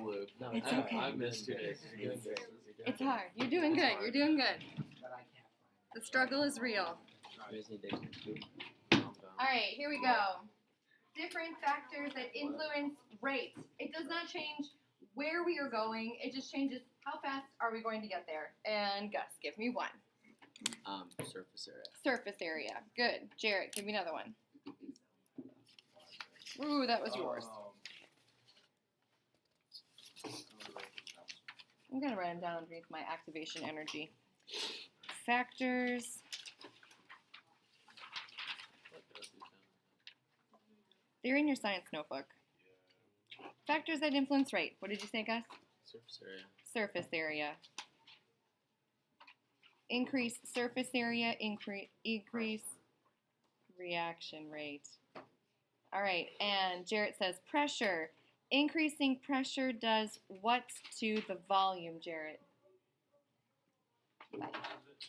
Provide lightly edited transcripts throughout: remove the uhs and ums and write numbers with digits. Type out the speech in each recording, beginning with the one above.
blue. No, It's I, okay. I missed 2 days. You're doing great. It's hard. You're doing good. You're doing good. The struggle is real. You just need to calm down. All right, here we go. Different factors that influence rate. It does not change where we are going. It just changes how fast are we going to get there. And Gus, give me one. Surface area. Surface area. Good. Jarrett, give me another one. Ooh, that was yours. I'm going to write them down underneath my activation energy. Factors. They're in your science notebook. Factors that influence rate. What did you say, Gus? Surface area. Surface area. Increase surface area, increase reaction rate. All right, and Jarrett says pressure. Increasing pressure does what to the volume, Jarrett?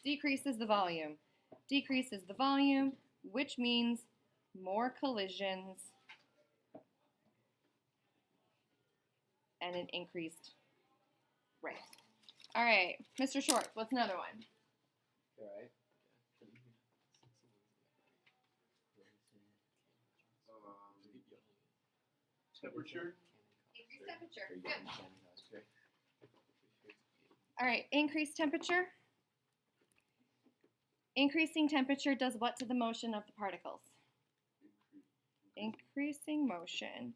Decreases the volume. Decreases the volume, which means more collisions and an increased rate. All right, Mr. Short, what's another one? Alright. Temperature. Increased temperature. Good. All right, increased temperature. Increasing temperature does what to the motion of the particles? Increasing motion,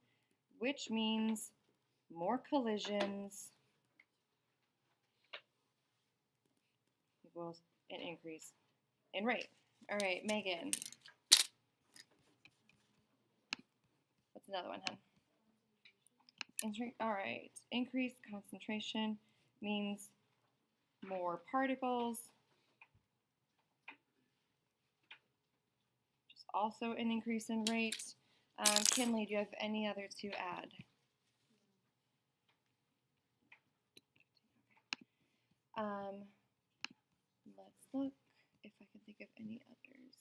which means more collisions equals an increase in rate. All right, Megan. What's another one, hon? All right, increased concentration means more particles. Just also an increase in rate. Kinley, do you have any other to add? Let's look if I can think of any others.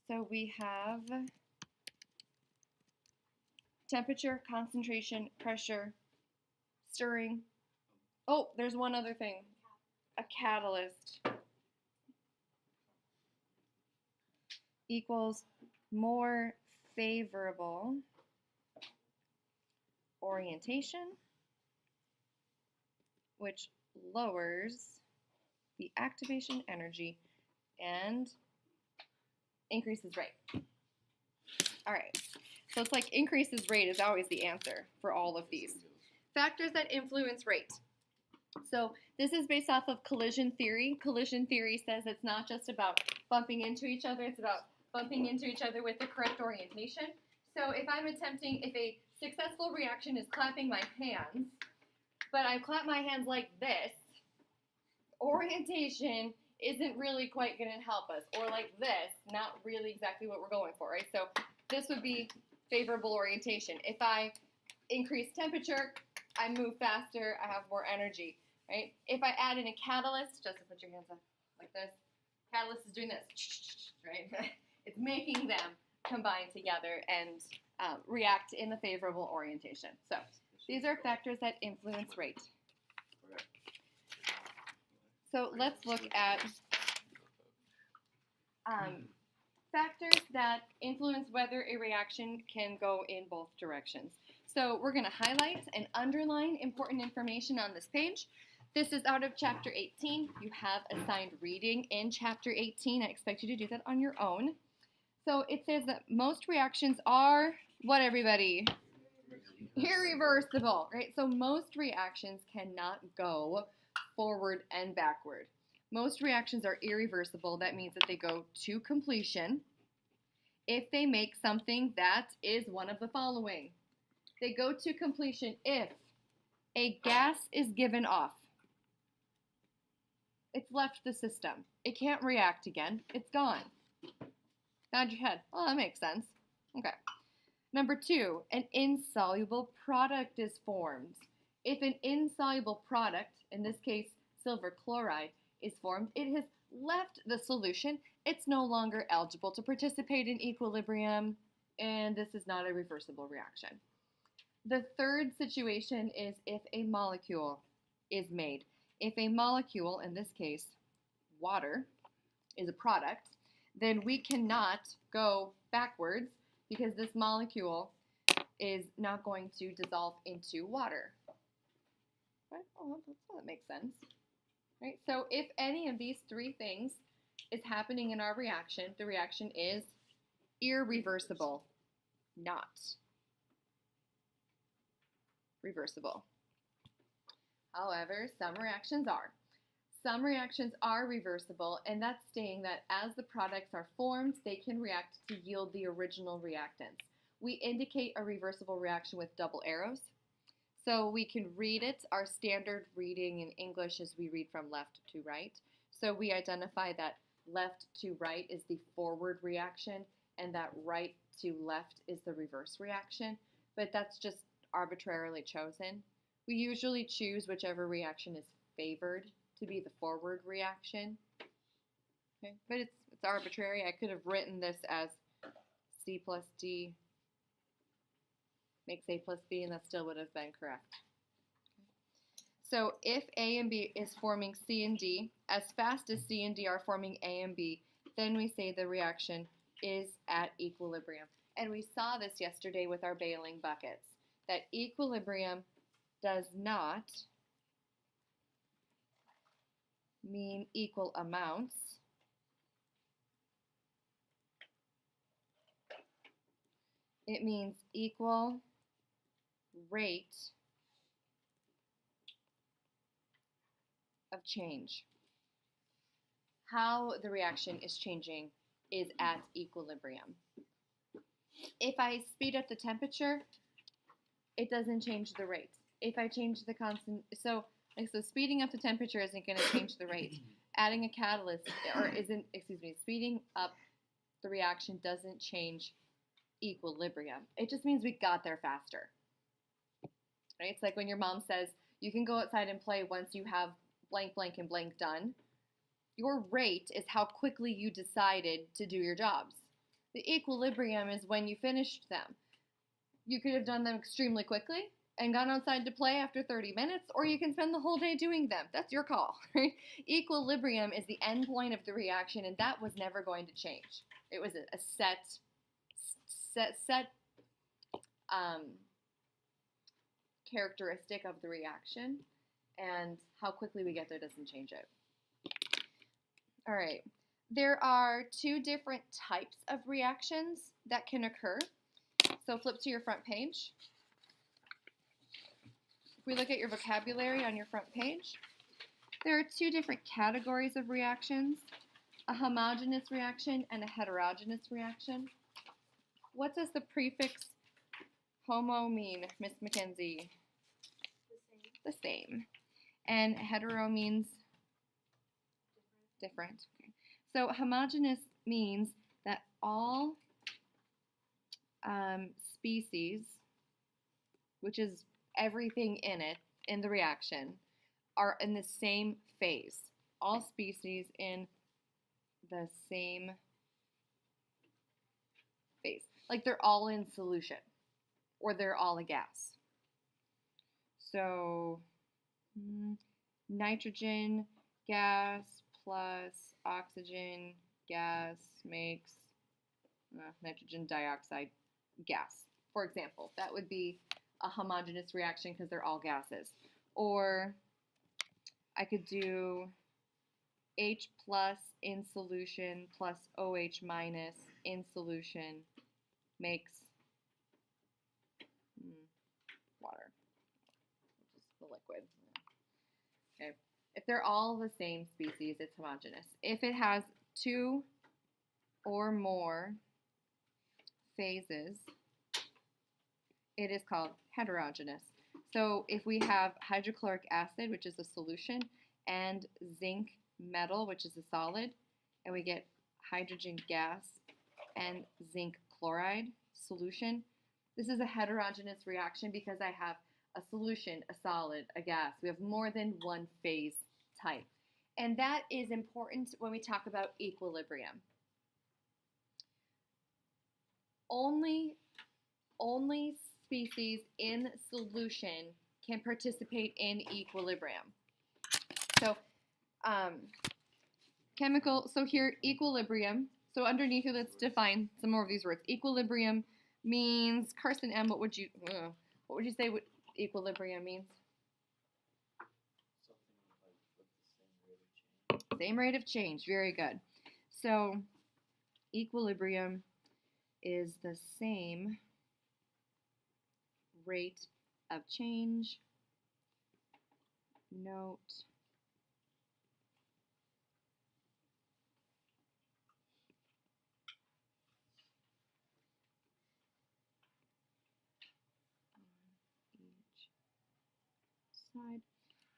So we have temperature, concentration, pressure, stirring. Oh, there's one other thing. A catalyst equals more favorable orientation, which lowers the activation energy and increases rate. All right, so it's like increases rate is always the answer for all of these. Factors that influence rate. So this is based off of collision theory. Collision theory says it's not just about bumping into each other, it's about bumping into each other with the correct orientation. So if a successful reaction is clapping my hands, but I clap my hands like this, orientation isn't really quite going to help us. Or like this, not really exactly what we're going for, right? So this would be favorable orientation. If I increase temperature, I move faster, I have more energy, right? If I add in a catalyst, just to put your hands up like this, catalyst is doing this, right? It's making them combine together and react in the favorable orientation. So these are factors that influence rate. So let's look at factors that influence whether a reaction can go in both directions. So we're going to highlight and underline important information on this page. This is out of Chapter 18. You have assigned reading in Chapter 18. I expect you to do that on your own. So it says that most reactions are, what everybody? Irreversible, right? So most reactions cannot go forward and backward. Most reactions are irreversible. That means that they go to completion if they make something that is one of the following. They go to completion if a gas is given off. It's left the system. It can't react again. It's gone. Nod your head. Oh, that makes sense. Okay. Number 2, an insoluble product is formed. If an insoluble product, in this case silver chloride, is formed, it has left the solution. It's no longer eligible to participate in equilibrium, and this is not a reversible reaction. The third situation is if a molecule is made. If a molecule, in this case, water, is a product, then we cannot go backwards because this molecule is not going to dissolve into water. Right? Oh, that makes sense. Right? So if any of these three things is happening in our reaction, the reaction is irreversible, not reversible. However, some reactions are. Some reactions are reversible, and that's saying that as the products are formed, they can react to yield the original reactants. We indicate a reversible reaction with double arrows. So we can read it. Our standard reading in English is we read from left to right. So we identify that left to right is the forward reaction, and that right to left is the reverse reaction. But that's just arbitrarily chosen. We usually choose whichever reaction is favored to be the forward reaction. Okay. But it's arbitrary. I could have written this as C plus D makes A plus B, and that still would have been correct. So if A and B is forming C and D, as fast as C and D are forming A and B, then we say the reaction is at equilibrium. And we saw this yesterday with our bailing buckets, that equilibrium does not mean equal amounts. It means equal rate of change. How the reaction is changing is at equilibrium. If I speed up the temperature, it doesn't change the rate. If I change the constant, so speeding up the temperature isn't going to change the rate. Adding a catalyst, speeding up the reaction doesn't change equilibrium. It just means we got there faster. Right? It's like when your mom says, you can go outside and play once you have blank, blank, and blank done. Your rate is how quickly you decided to do your jobs. The equilibrium is when you finished them. You could have done them extremely quickly and gone outside to play after 30 minutes, or you can spend the whole day doing them. That's your call. Right? Equilibrium is the end point of the reaction, and that was never going to change. It was a set characteristic of the reaction, and how quickly we get there doesn't change it. All right. There are two different types of reactions that can occur. So flip to your front page. If we look at your vocabulary on your front page, there are two different categories of reactions, a homogeneous reaction and a heterogeneous reaction. What does the prefix homo mean, Miss Mackenzie? The same. And hetero means different. Okay. So homogeneous means that all species, which is everything in it, in the reaction, are in the same phase. All species in the same phase. Like they're all in solution, or they're all a gas. So nitrogen gas plus oxygen gas makes nitrogen dioxide gas. For example, that would be a homogeneous reaction because they're all gases. Or I could do H plus in solution plus OH minus in solution makes water, which is the liquid. Okay. If they're all the same species, it's homogeneous. If it has two or more phases, it is called heterogeneous. So if we have hydrochloric acid, which is a solution, and zinc metal, which is a solid, and we get hydrogen gas and zinc chloride solution, this is a heterogeneous reaction because I have a solution, a solid, a gas. We have more than one phase type. And that is important when we talk about equilibrium. Only species in solution can participate in equilibrium. So, chemical, so here, equilibrium. So underneath here, let's define some more of these words. Equilibrium means, Carson M., what would you say what equilibrium means? Same rate of change. Very good. So equilibrium is the same rate of change. Note on each side.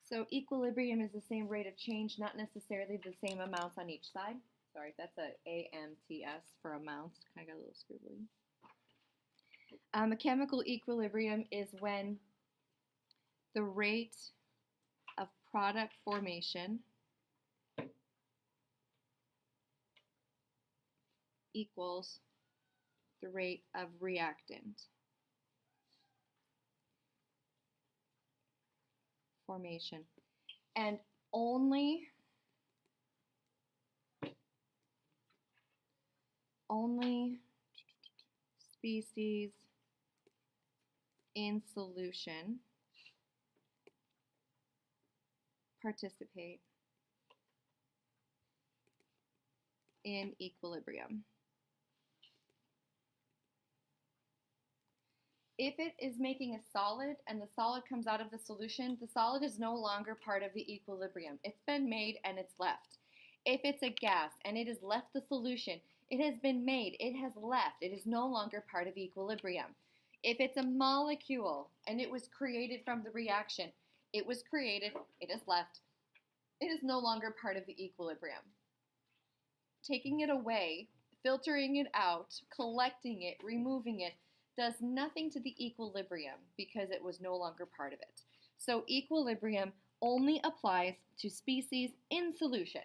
So equilibrium is the same rate of change, not necessarily the same amounts on each side. Sorry, that's a AMTS for amounts. Kind of got a little scribbly. A chemical equilibrium is when the rate of product formation equals the rate of reactant formation. And only species in solution participate in equilibrium. If it is making a solid and the solid comes out of the solution, the solid is no longer part of the equilibrium. It's been made and it's left. If it's a gas and it has left the solution, it has been made, it has left. It is no longer part of equilibrium. If it's a molecule and it was created from the reaction, it was created, it is left. It is no longer part of the equilibrium. Taking it away, filtering it out, collecting it, removing it, does nothing to the equilibrium because it was no longer part of it. So equilibrium only applies to species in solution.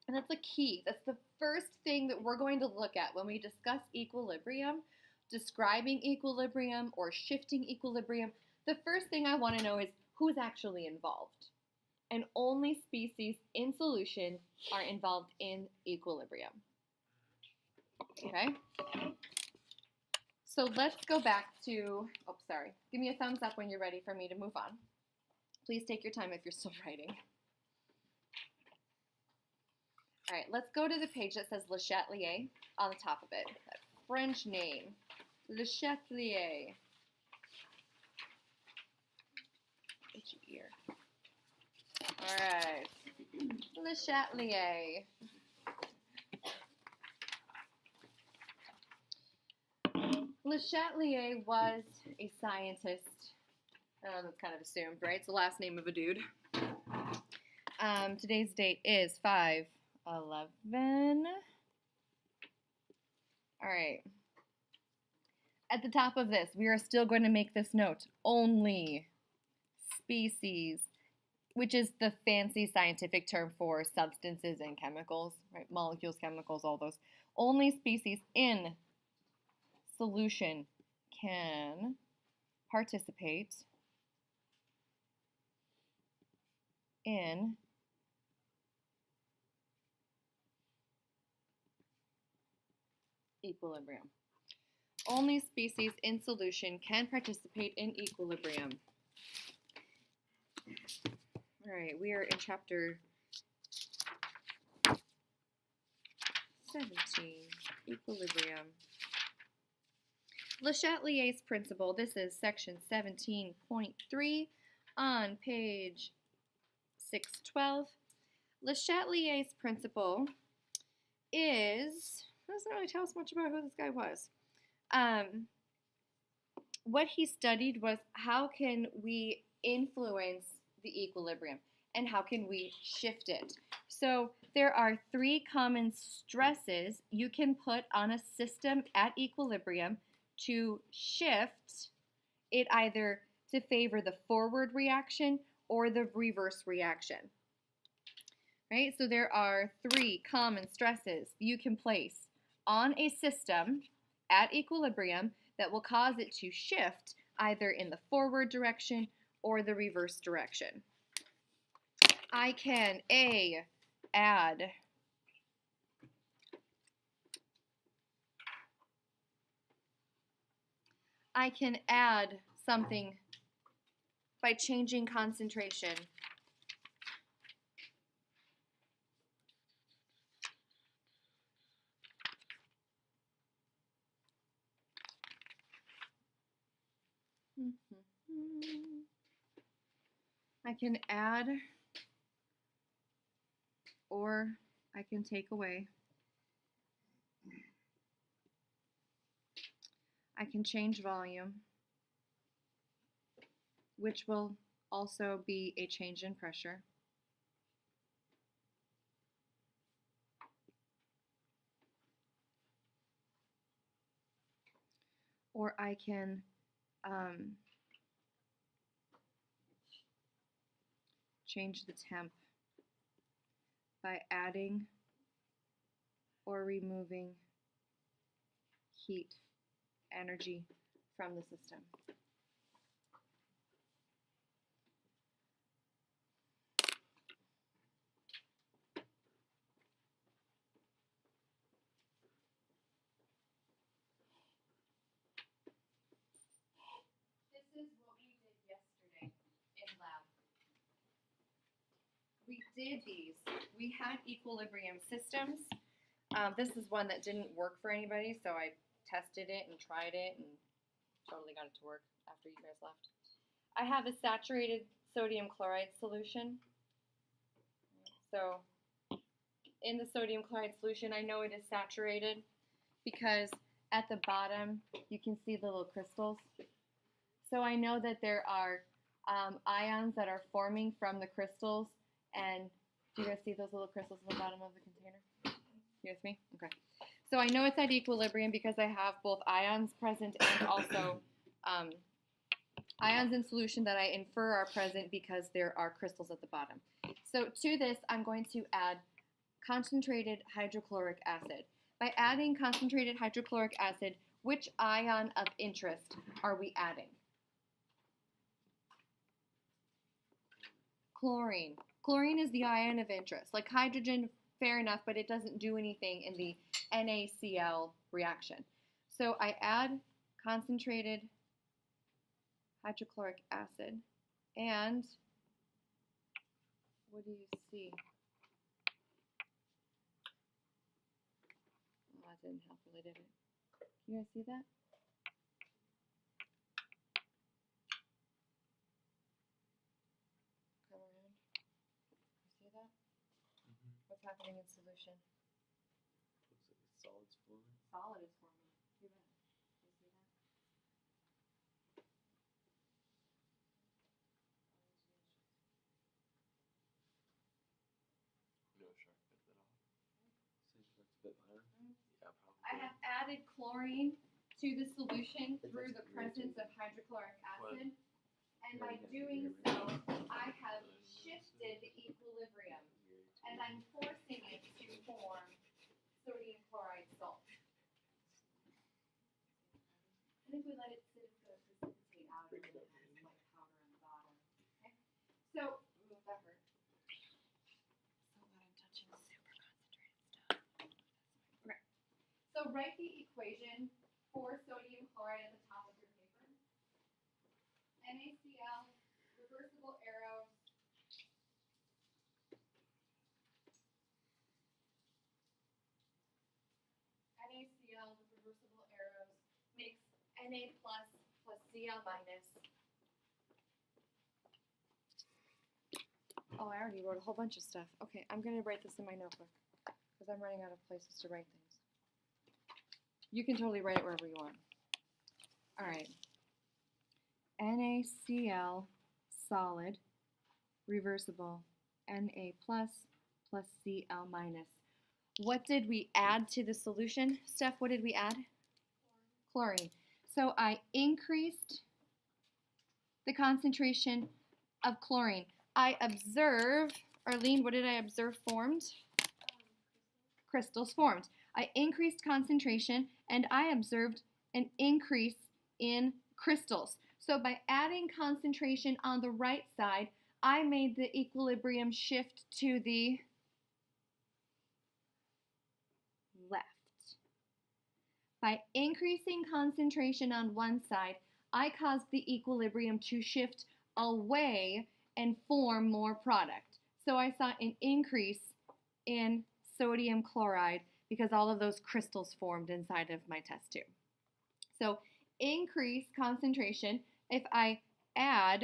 And that's the key. That's the first thing that we're going to look at when we discuss equilibrium, describing equilibrium or shifting equilibrium. The first thing I want to know is who's actually involved. And only species in solution are involved in equilibrium. Okay? So let's go back to, give me a thumbs up when you're ready for me to move on. Please take your time if you're still writing. All right, let's go to the page that says LeChaterlier on the top of it. That French name, LeChaterlier. Itchy ear. All right, LeChaterlier. LeChaterlier was a scientist. That's kind of assumed, right? It's the last name of a dude. Today's date is 5/11. All right. At the top of this, we are still going to make this note. Only species, which is the fancy scientific term for substances and chemicals, right? Molecules, chemicals, all those. Only species in solution can participate in equilibrium. Only species in solution can participate in equilibrium. All right, we are in chapter 17, equilibrium. LeChatelier's principle, this is section 17.3 on page 612. LeChatelier's principle doesn't really tell us much about who this guy was. What he studied was how can we influence the equilibrium and how can we shift it. So there are 3 common stresses you can put on a system at equilibrium to shift it either to favor the forward reaction or the reverse reaction. Right? So there are 3 common stresses you can place on a system at equilibrium that will cause it to shift either in the forward direction or the reverse direction. I can add something by changing concentration. I can add or I can take away. I can change volume, which will also be a change in pressure. Or I can change the temp by adding or removing heat energy from the system. This is what we did yesterday in lab. We did these. We had equilibrium systems. This is one that didn't work for anybody, so I tested it and tried it and totally got it to work after you guys left. I have a saturated sodium chloride solution. So in the sodium chloride solution, I know it is saturated because at the bottom you can see the little crystals. So I know that there are ions that are forming from the crystals. And do you guys see those little crystals at the bottom of the container? You with me? Okay. So I know it's at equilibrium because I have both ions present and also ions in solution that I infer are present because there are crystals at the bottom. So to this, I'm going to add concentrated hydrochloric acid. By adding concentrated hydrochloric acid, which ion of interest are we adding? Chlorine. Chlorine is the ion of interest. Like hydrogen, fair enough, but it doesn't do anything in the NaCl reaction. So I add concentrated hydrochloric acid, and what do you see? Oh, that didn't help really, did it? Can you guys see that? Come around. You see that? What's happening in solution? Looks like a solid's forming. Solid is forming. You bet. You see that? No shark bit that off. Same shark's bit mine. Yeah, probably. I have added chlorine to the solution through the presence of hydrochloric acid. And by doing so, I have shifted the equilibrium. And I'm forcing it to form sodium chloride salt. And if we let it sit, it's going to precipitate out and it has white powder on the bottom. Okay? So, that hurt. So glad I'm touching super concentrated stuff. Okay. So write the equation for sodium chloride at the top of your paper. NaCl, reversible arrows. NaCl with reversible arrows makes Na plus Cl minus. Oh, I already wrote a whole bunch of stuff. Okay, I'm going to write this in my notebook because I'm running out of places to write things. You can totally write it wherever you want. All right. NaCl solid, reversible, Na plus Cl minus. What did we add to the solution? Steph, what did we add? Chlorine. So I increased the concentration of chlorine. I observe, Arlene, what did I observe formed? Crystals formed. I increased concentration and I observed an increase in crystals. So by adding concentration on the right side, I made the equilibrium shift to the left. By increasing concentration on one side, I caused the equilibrium to shift away and form more product. So I saw an increase in sodium chloride because all of those crystals formed inside of my test tube. So increase concentration. If I add,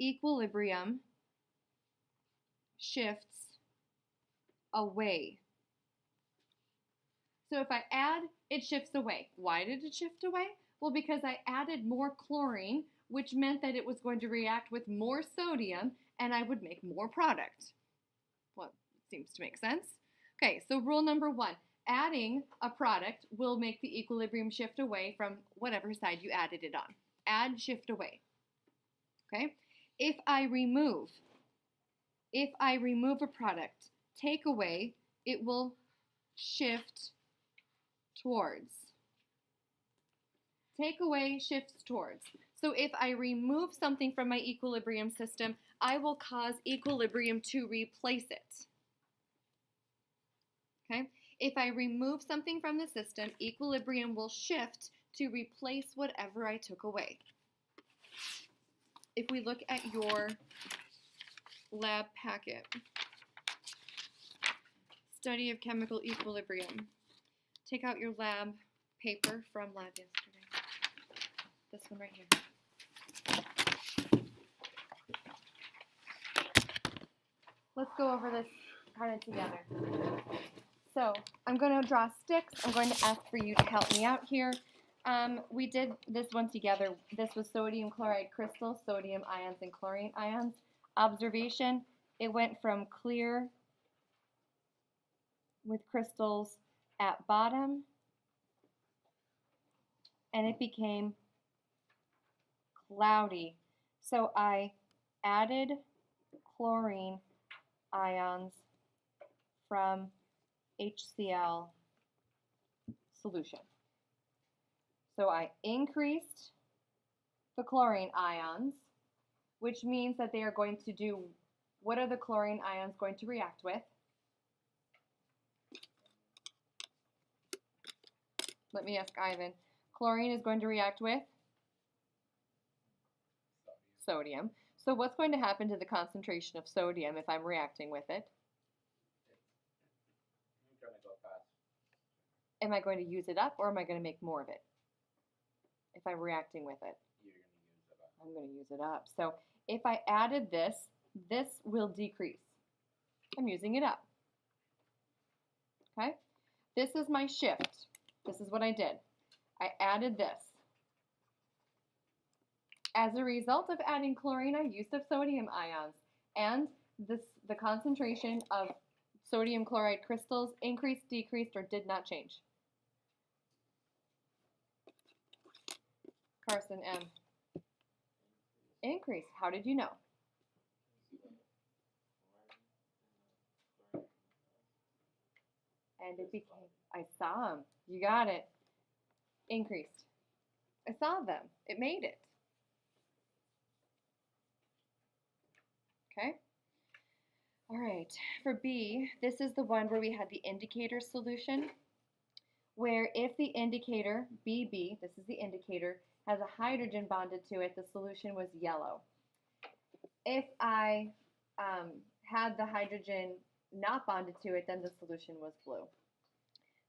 equilibrium shifts away. So if I add, it shifts away. Why did it shift away? Well, because I added more chlorine, which meant that it was going to react with more sodium and I would make more product. Well, it seems to make sense. Okay, so rule number 1, adding a product will make the equilibrium shift away from whatever side you added it on. Add, shift away. Okay? If I remove a product, take away, it will shift towards. Take away shifts towards. So if I remove something from my equilibrium system, I will cause equilibrium to replace it. Okay? If I remove something from the system, equilibrium will shift to replace whatever I took away. If we look at your lab packet, study of chemical equilibrium, take out your lab paper from lab yesterday. This one right here. Let's go over this kind of together. So I'm going to draw sticks. I'm going to ask for you to help me out here. We did this one together. This was sodium chloride crystals, sodium ions and chlorine ions. Observation, it went from clear with crystals at bottom, and it became cloudy. So I added chlorine ions from HCl solution. So I increased the chlorine ions, which means that they are going to do, what are the chlorine ions going to react with? Let me ask Ivan. Chlorine is going to react with? Sodium. So what's going to happen to the concentration of sodium if I'm reacting with it? Am I going to use it up or am I going to make more of it? If I'm reacting with it? I'm going to use it up. So if I added this, this will decrease. I'm using it up. Okay? This is my shift. This is what I did. I added this. As a result of adding chlorine, I used up sodium ions, and the concentration of sodium chloride crystals increased, decreased, or did not change. Carson M. Increased. How did you know? And it became, I saw them. You got it. Increased. I saw them. It made it. Okay. All right. For B, this is the one where we had the indicator solution, where if the indicator, BB, this is the indicator, has a hydrogen bonded to it, the solution was yellow. If I had the hydrogen not bonded to it, then the solution was blue.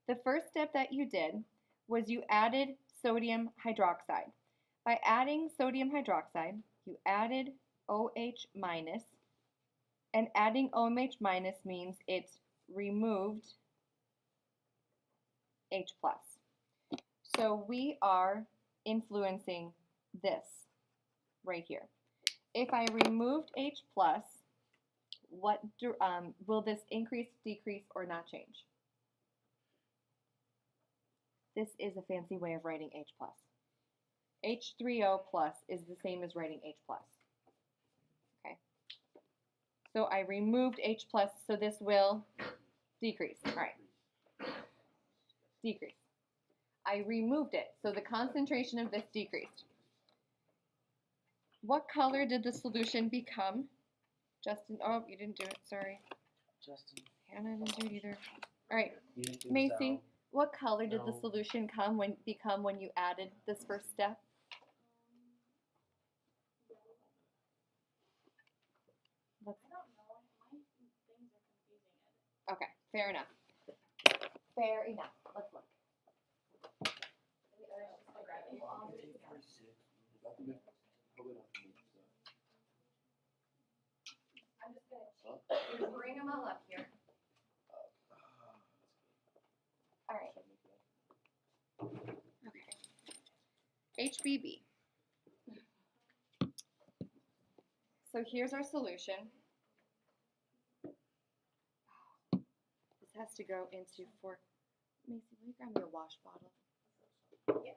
The first step that you did was you added sodium hydroxide. By adding sodium hydroxide, you added OH minus, and adding OH minus means it removed H plus. So we are influencing this right here. If I removed H plus, what will this increase, decrease, or not change? This is a fancy way of writing H plus. H3O plus is the same as writing H plus. Okay. So I removed H plus, so this will decrease. All right. Decrease. I removed it. So the concentration of this decreased. What color did the solution become? Justin, oh, you didn't do it, sorry. Justin. Hannah didn't do it either. All right, You didn't do Macy, sound. what color did the No. solution become when you added this first step? Okay, fair enough. Fair enough. Let's look. I'm just gonna bring them all up here. All right. Okay. HBB. So here's our solution. This has to go into four. Macy, will you grab me a wash bottle? Yeah.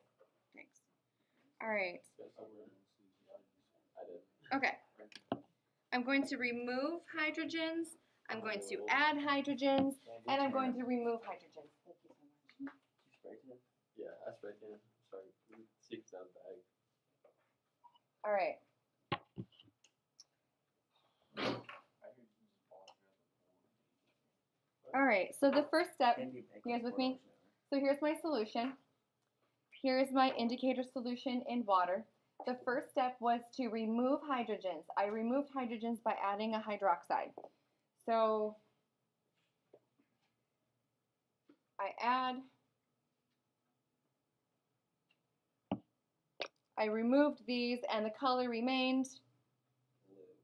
Thanks. All right. I did. Okay. I'm going to remove hydrogens. I'm going to add hydrogens, and I'm going to remove hydrogens. Thank you so much. You spray tan? Yeah, I spray tan. Sorry, secret's out of the bag. All right. All right. So the first step. You guys with me? So here's my solution. Here is my indicator solution in water. The first step was to remove hydrogens. I removed hydrogens by adding a hydroxide. So I removed these and the color remained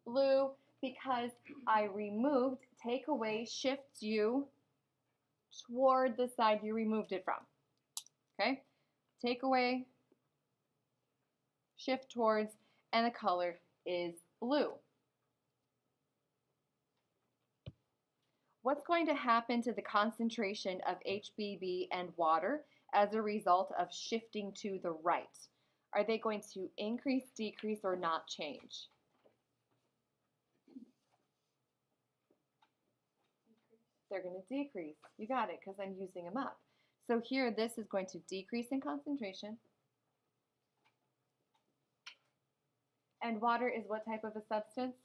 blue because I removed, take away, shifts you toward the side you removed it from. Okay? Take away, shift towards, and the color is blue. What's going to happen to the concentration of HBB and water as a result of shifting to the right? Are they going to increase, decrease, or not change? They're going to decrease. You got it, because I'm using them up. So here, this is going to decrease in concentration. And water is what type of a substance?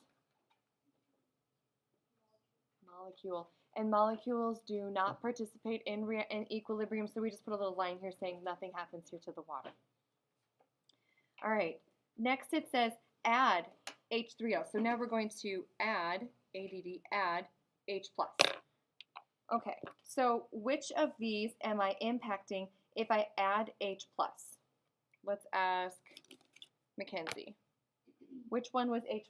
Molecule. And molecules do not participate in equilibrium, so we just put a little line here saying nothing happens here to the water. All right, next it says add H3O. So now we're going to add, add H+. Okay, so which of these am I impacting if I add H+? Let's ask Mackenzie. Which one was H+?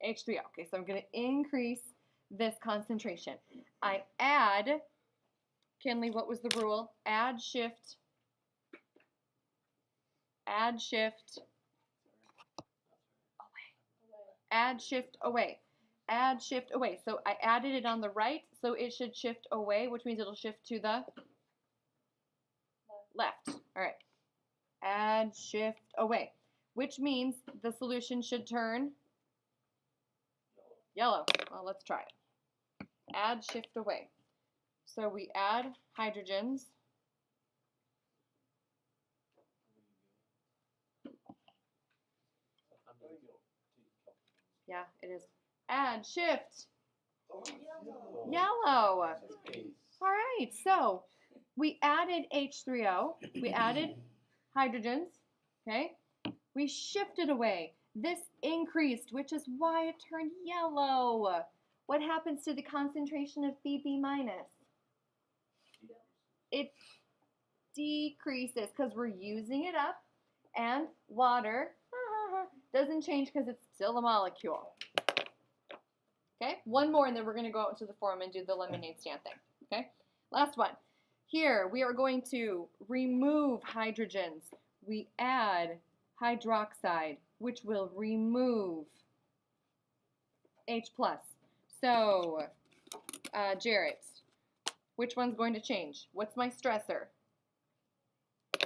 H3O. Okay, so I'm going to increase this concentration. I add, Kinley, what was the rule? Add, shift away. Add, shift away. Add, shift away. So I added it on the right, so it should shift away, which means it'll shift to the left. All right. Add, shift away, which means the solution should turn yellow. Well, let's try it. Add, shift away. So we add hydrogens. Yeah, it is. Add, shift. Yellow. All right, so we added H3O. We added hydrogens, okay? We shifted away. This increased, which is why it turned yellow. What happens to the concentration of BB minus? It decreases because we're using it up, and water doesn't change because it's still a molecule. Okay, one more and then we're going to go out into the forum and do the lemonade stand thing. Okay, last one. Here we are going to remove hydrogens. We add hydroxide, which will remove H+. So, Jarrett, which one's going to change? What's my stressor?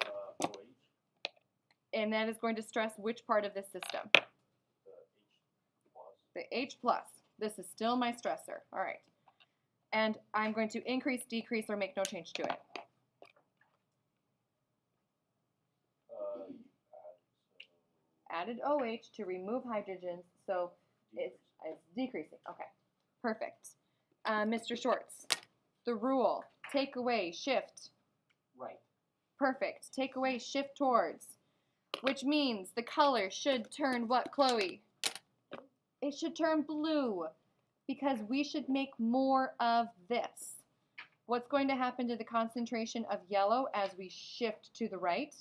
OH. And that is going to stress which part of this system? The H+. This is still my stressor. All right. And I'm going to increase, decrease, or make no change to it. Added OH to remove hydrogens, so it's decreasing. Okay, perfect. Mr. Shorts, the rule, take away, shift. Right. Perfect. Take away, shift towards, which means the color should turn what, Chloe? It should turn blue because we should make more of this. What's going to happen to the concentration of yellow as we shift to the right?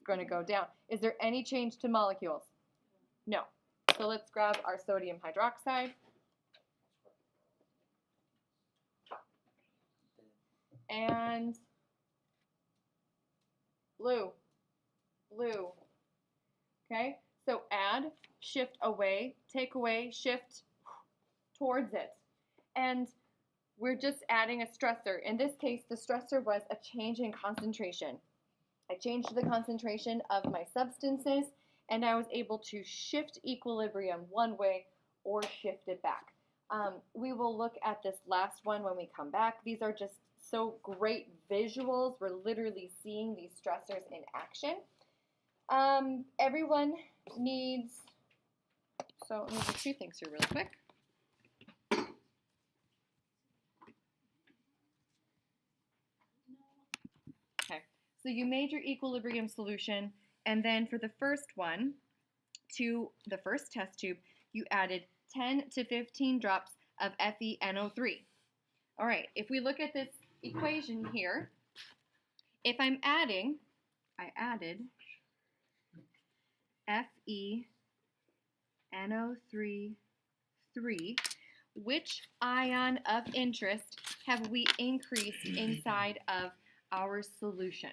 Going to go down. Is there any change to molecules? No. So let's grab our sodium hydroxide. And blue. Blue. Okay? So add, shift away, take away, shift towards it. And we're just adding a stressor. In this case, the stressor was a change in concentration. I changed the concentration of my substances, and I was able to shift equilibrium one way or shift it back. We will look at this last one when we come back. These are just so great visuals. We're literally seeing these stressors in action. Everyone needs, so let me do two things here really quick. So you made your equilibrium solution, and then for the first one, to the first test tube, you added 10 to 15 drops of FeNO3. All right, if we look at this equation here, if I'm adding, I added FeNO3, which ion of interest have we increased inside of our solution?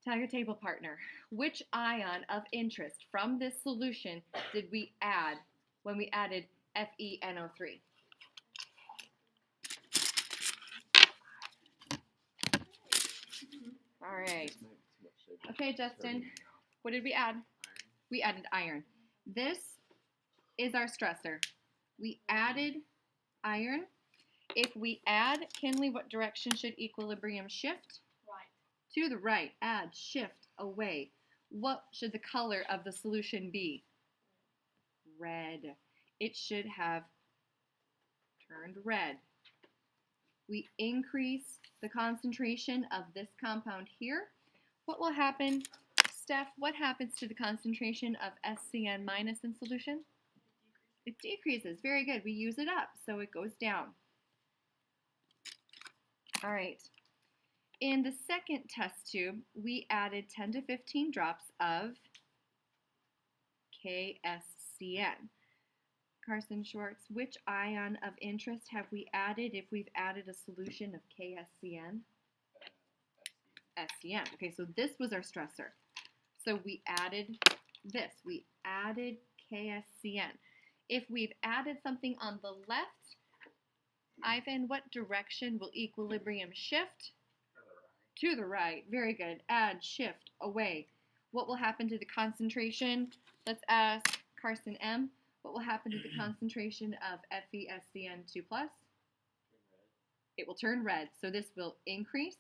Tell your table partner, which ion of interest from this solution did we add when we added FeNO3? All right. Okay, Justin, what did we add? We added iron. This is our stressor. We added iron. If we add, Kinley, what direction should equilibrium shift? To the right, add, shift, away. What should the color of the solution be? Red. It should have turned red. We increase the concentration of this compound here. What will happen, Steph, what happens to the concentration of SCN minus in solution? It decreases. Very good. We use it up, so it goes down. All right. In the second test tube, we added 10 to 15 drops of KSCN. Carson Schwartz, which ion of interest have we added if we've added a solution of KSCN? SCN. Okay, so this was our stressor. So we added this. We added KSCN. If we've added something on the left, Ivan, what direction will equilibrium shift? To the right. Very good. Add, shift, away. What will happen to the concentration? Let's ask Carson M. What will happen to the concentration of FeSCN2+? It will turn red. So this will increase.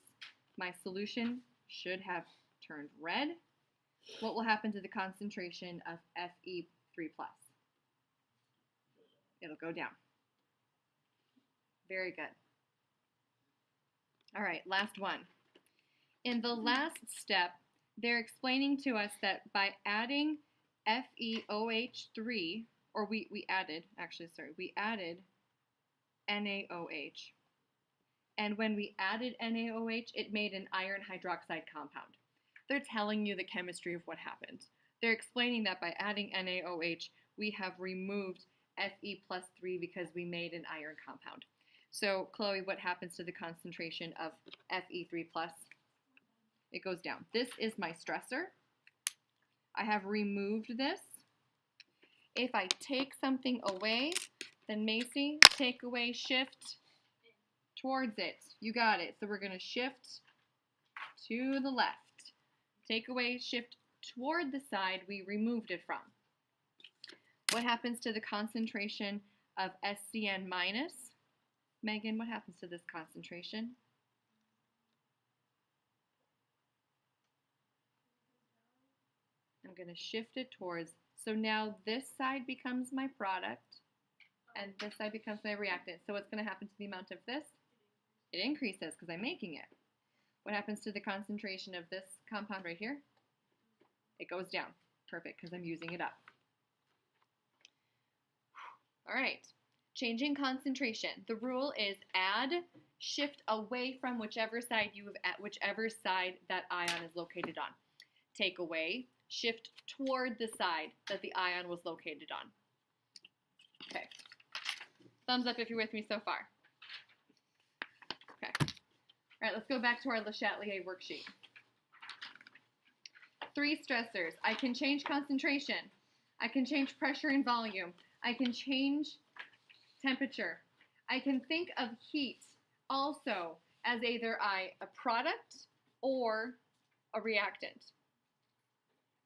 My solution should have turned red. What will happen to the concentration of Fe3+? It'll go down. Very good. All right, last one. In the last step, they're explaining to us that by adding FeOH3, or we added NaOH. And when we added NaOH, it made an iron hydroxide compound. They're telling you the chemistry of what happened. They're explaining that by adding NaOH, we have removed Fe+3 because we made an iron compound. So, Chloe, what happens to the concentration of Fe3+? It goes down. This is my stressor. I have removed this. If I take something away, then Macy, take away, shift towards it. You got it. So we're going to shift to the left. Take away, shift toward the side we removed it from. What happens to the concentration of SCN minus? Megan, what happens to this concentration? I'm going to shift it towards, so now this side becomes my product, and this side becomes my reactant. So what's going to happen to the amount of this? It increases because I'm making it. What happens to the concentration of this compound right here? It goes down. Perfect, because I'm using it up. All right, changing concentration. The rule is add, shift away from whichever side that ion is located on. Take away, shift toward the side that the ion was located on. Okay. Thumbs up if you're with me so far. Okay. All right, let's go back to our LeChaterlier worksheet. 3 stressors. I can change concentration. I can change pressure and volume. I can change temperature. I can think of heat also as either a product or a reactant.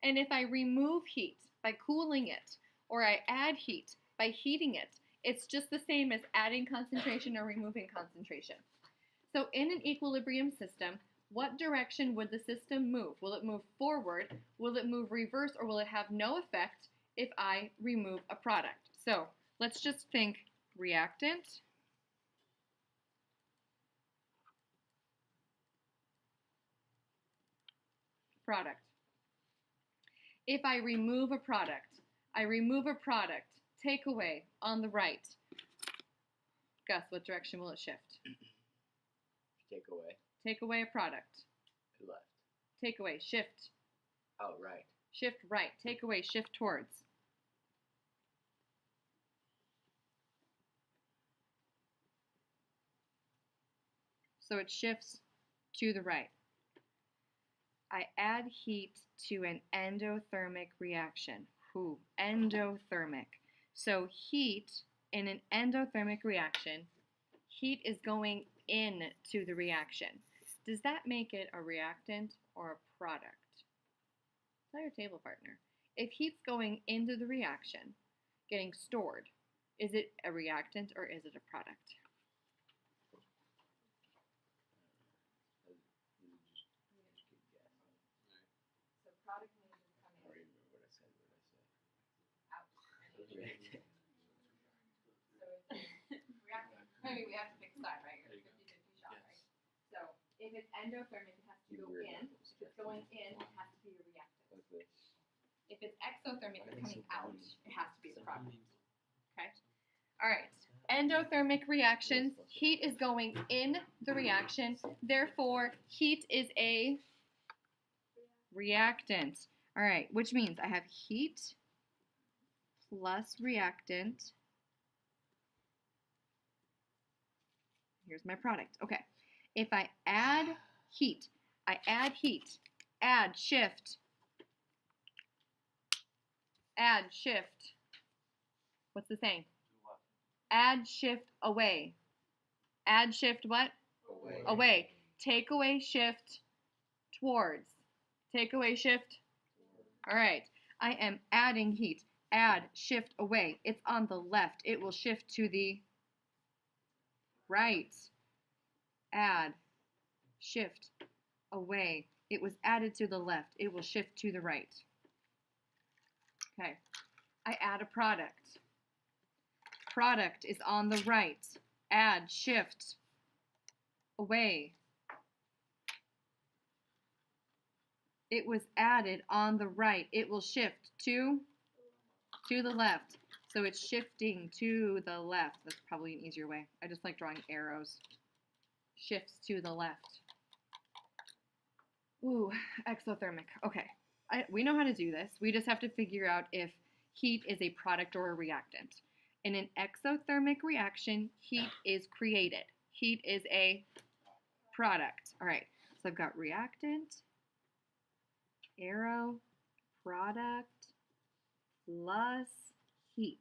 And if I remove heat by cooling it, or I add heat by heating it, it's just the same as adding concentration or removing concentration. So in an equilibrium system, what direction would the system move? Will it move forward? Will it move reverse? Or will it have no effect if I remove a product? So let's just think reactant, product. If I remove a product, take away on the right. Gus, what direction will it shift? Take away. Take away a product. Left. Take away, shift. Oh, right. Shift right. Take away, shift towards. So it shifts to the right. I add heat to an endothermic reaction. Ooh, endothermic. So heat in an endothermic reaction, heat is going into the reaction. Does that make it a reactant or a product? Tell your table partner. If heat's going into the reaction, getting stored, is it a reactant or is it a product? So product means it's coming out. Maybe we have to pick a side, right? It's a 50-50 shot, right? So if it's endothermic, it has to go in. If it's going in, it has to be a reactant. If it's exothermic, it's coming out, it has to be a product. Okay? All right. Endothermic reactions, heat is going in the reaction. Therefore, heat is a reactant. All right, which means I have heat plus reactant. Here's my product. Okay. If I add heat, add, shift. Add, shift. What's the saying? Add, shift, away. Add, shift, what? Away. Away. Take away, shift, towards. Take away, shift. All right. I am adding heat. Add, shift, away. It's on the left. It will shift to the right. Add, shift, away. It was added to the left. It will shift to the right. Okay. I add a product. Product is on the right. Add, shift, away. It was added on the right. It will shift to the left. So it's shifting to the left. That's probably an easier way. I just like drawing arrows. Shifts to the left. Ooh, exothermic. Okay, we know how to do this. We just have to figure out if heat is a product or a reactant. In an exothermic reaction, heat is created. Heat is a product. All right, so I've got reactant, arrow, product, plus heat.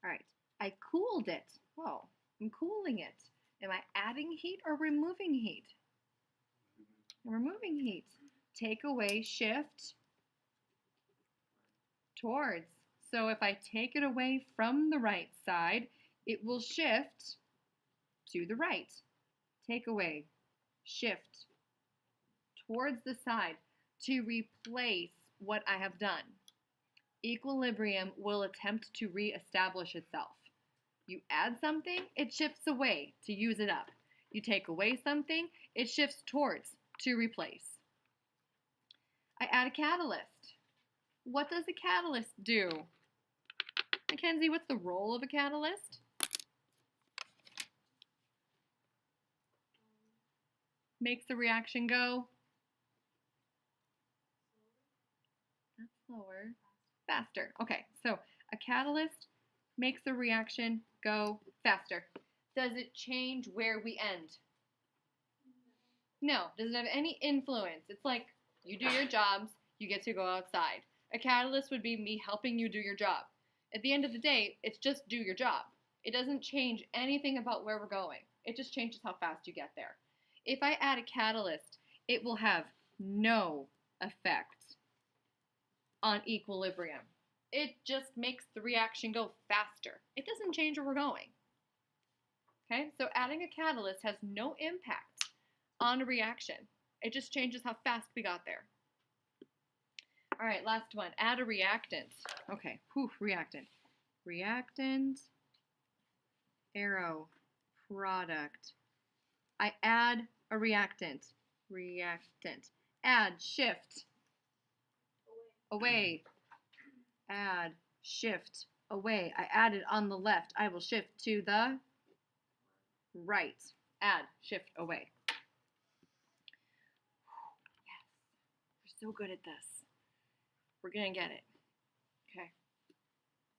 All right, I cooled it. Oh, I'm cooling it. Am I adding heat or removing heat? I'm removing heat. Take away, shift, towards. So if I take it away from the right side, it will shift to the right. Take away, shift towards the side to replace what I have done. Equilibrium will attempt to re-establish itself. You add something, it shifts away to use it up. You take away something, it shifts towards to replace. I add a catalyst. What does a catalyst do? Mackenzie, what's the role of a catalyst? Makes the reaction go? Not slower. Faster. Okay, so a catalyst makes the reaction go faster. Does it change where we end? No. Does it have any influence? It's like you do your jobs, you get to go outside. A catalyst would be me helping you do your job. At the end of the day, it's just do your job. It doesn't change anything about where we're going. It just changes how fast you get there. If I add a catalyst, it will have no effect on equilibrium. It just makes the reaction go faster. It doesn't change where we're going. Okay, so adding a catalyst has no impact on a reaction. It just changes how fast we got there. All right, last one. Add a reactant. Okay, reactant. Reactant, arrow, product. I add a reactant. Reactant. Add, shift. Away. Add, shift, away. I added on the left. I will shift to the right. Add, shift, away. Yes, we're so good at this. We're going to get it. Okay.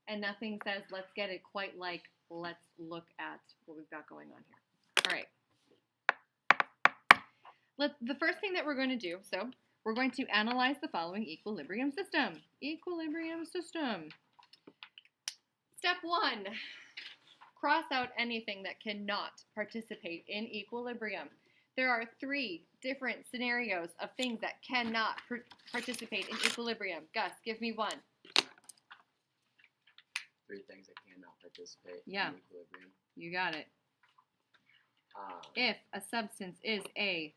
And nothing says let's get it quite like let's look at what we've got going on here. All right. The first thing that we're going to do, so we're going to analyze the following equilibrium system. Equilibrium system. Step 1, cross out anything that cannot participate in equilibrium. There are 3 different scenarios of things that cannot participate in equilibrium. Gus, give me one. 3 things that cannot participate in equilibrium. You got it. If a substance is a...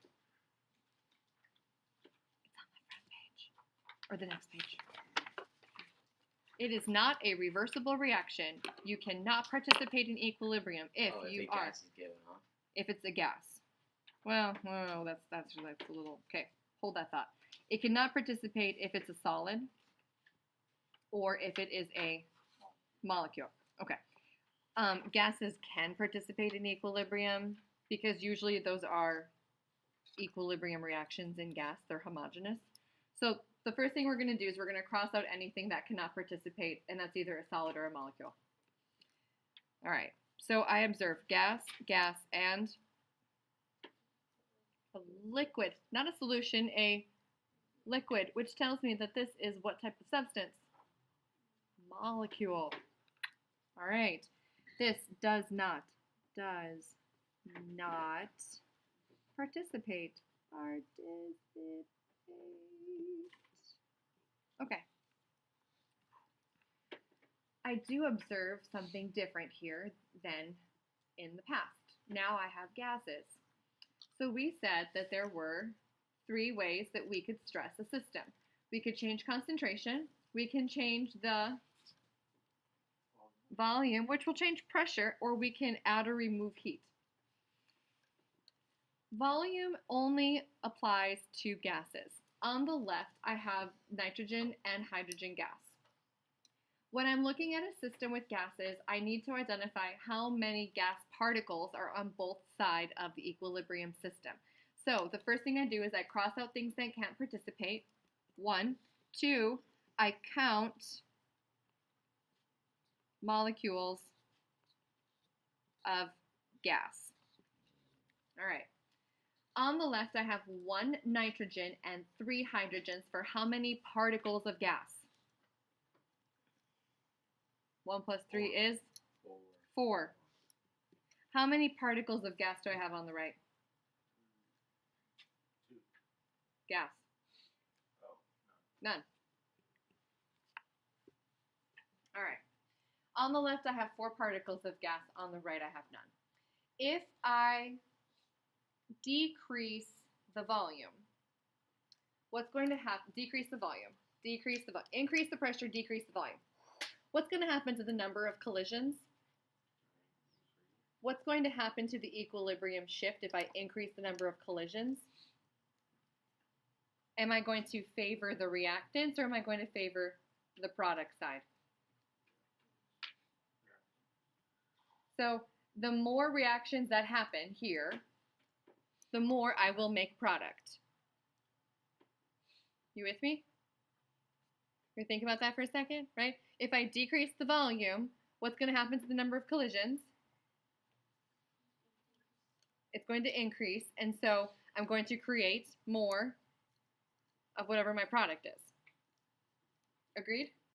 It's on the front page. Or the next page. It is not a reversible reaction. You cannot participate in equilibrium if you are... gas is given off. If it's a gas. Well, that's a little... Okay, hold that thought. It cannot participate if it's a solid or if it is a molecule. Okay. Gases can participate in equilibrium because usually those are equilibrium reactions in gas. They're homogeneous. So the first thing we're going to do is we're going to cross out anything that cannot participate, and that's either a solid or a molecule. All right. So I observe gas, and a liquid, not a solution, a liquid, which tells me that this is what type of substance? Molecule. All right. This does not participate. Okay. I do observe something different here than in the past. Now I have gases. So we said that there were 3 ways that we could stress a system. We could change concentration, we can change the volume, which will change pressure, or we can add or remove heat. Volume only applies to gases. On the left, I have nitrogen and hydrogen gas. When I'm looking at a system with gases, I need to identify how many gas particles are on both sides of the equilibrium system. So the first thing I do is I cross out things that can't participate. 1, 2, I count molecules of gas. All right. On the left, I have 1 nitrogen and 3 hydrogens for how many particles of gas? 1 plus 3 is? 4. How many particles of gas do I have on the right? 2. Gas. Oh, None. All right. On the left, I have 4 particles of gas. On the right, I have none. if I decrease the volume, what's going to happen? Decrease the volume, increase the pressure, decrease the volume. What's going to happen to the number of collisions? What's going to happen to the equilibrium shift if I increase the number of collisions? Am I going to favor the reactants or am I going to favor the product side? So the more reactions that happen here, the more I will make product. You with me? You think about that for a second, right? If I decrease the volume, what's going to happen to the number of collisions? It's going to increase, and so I'm going to create more of whatever my product is. Agreed?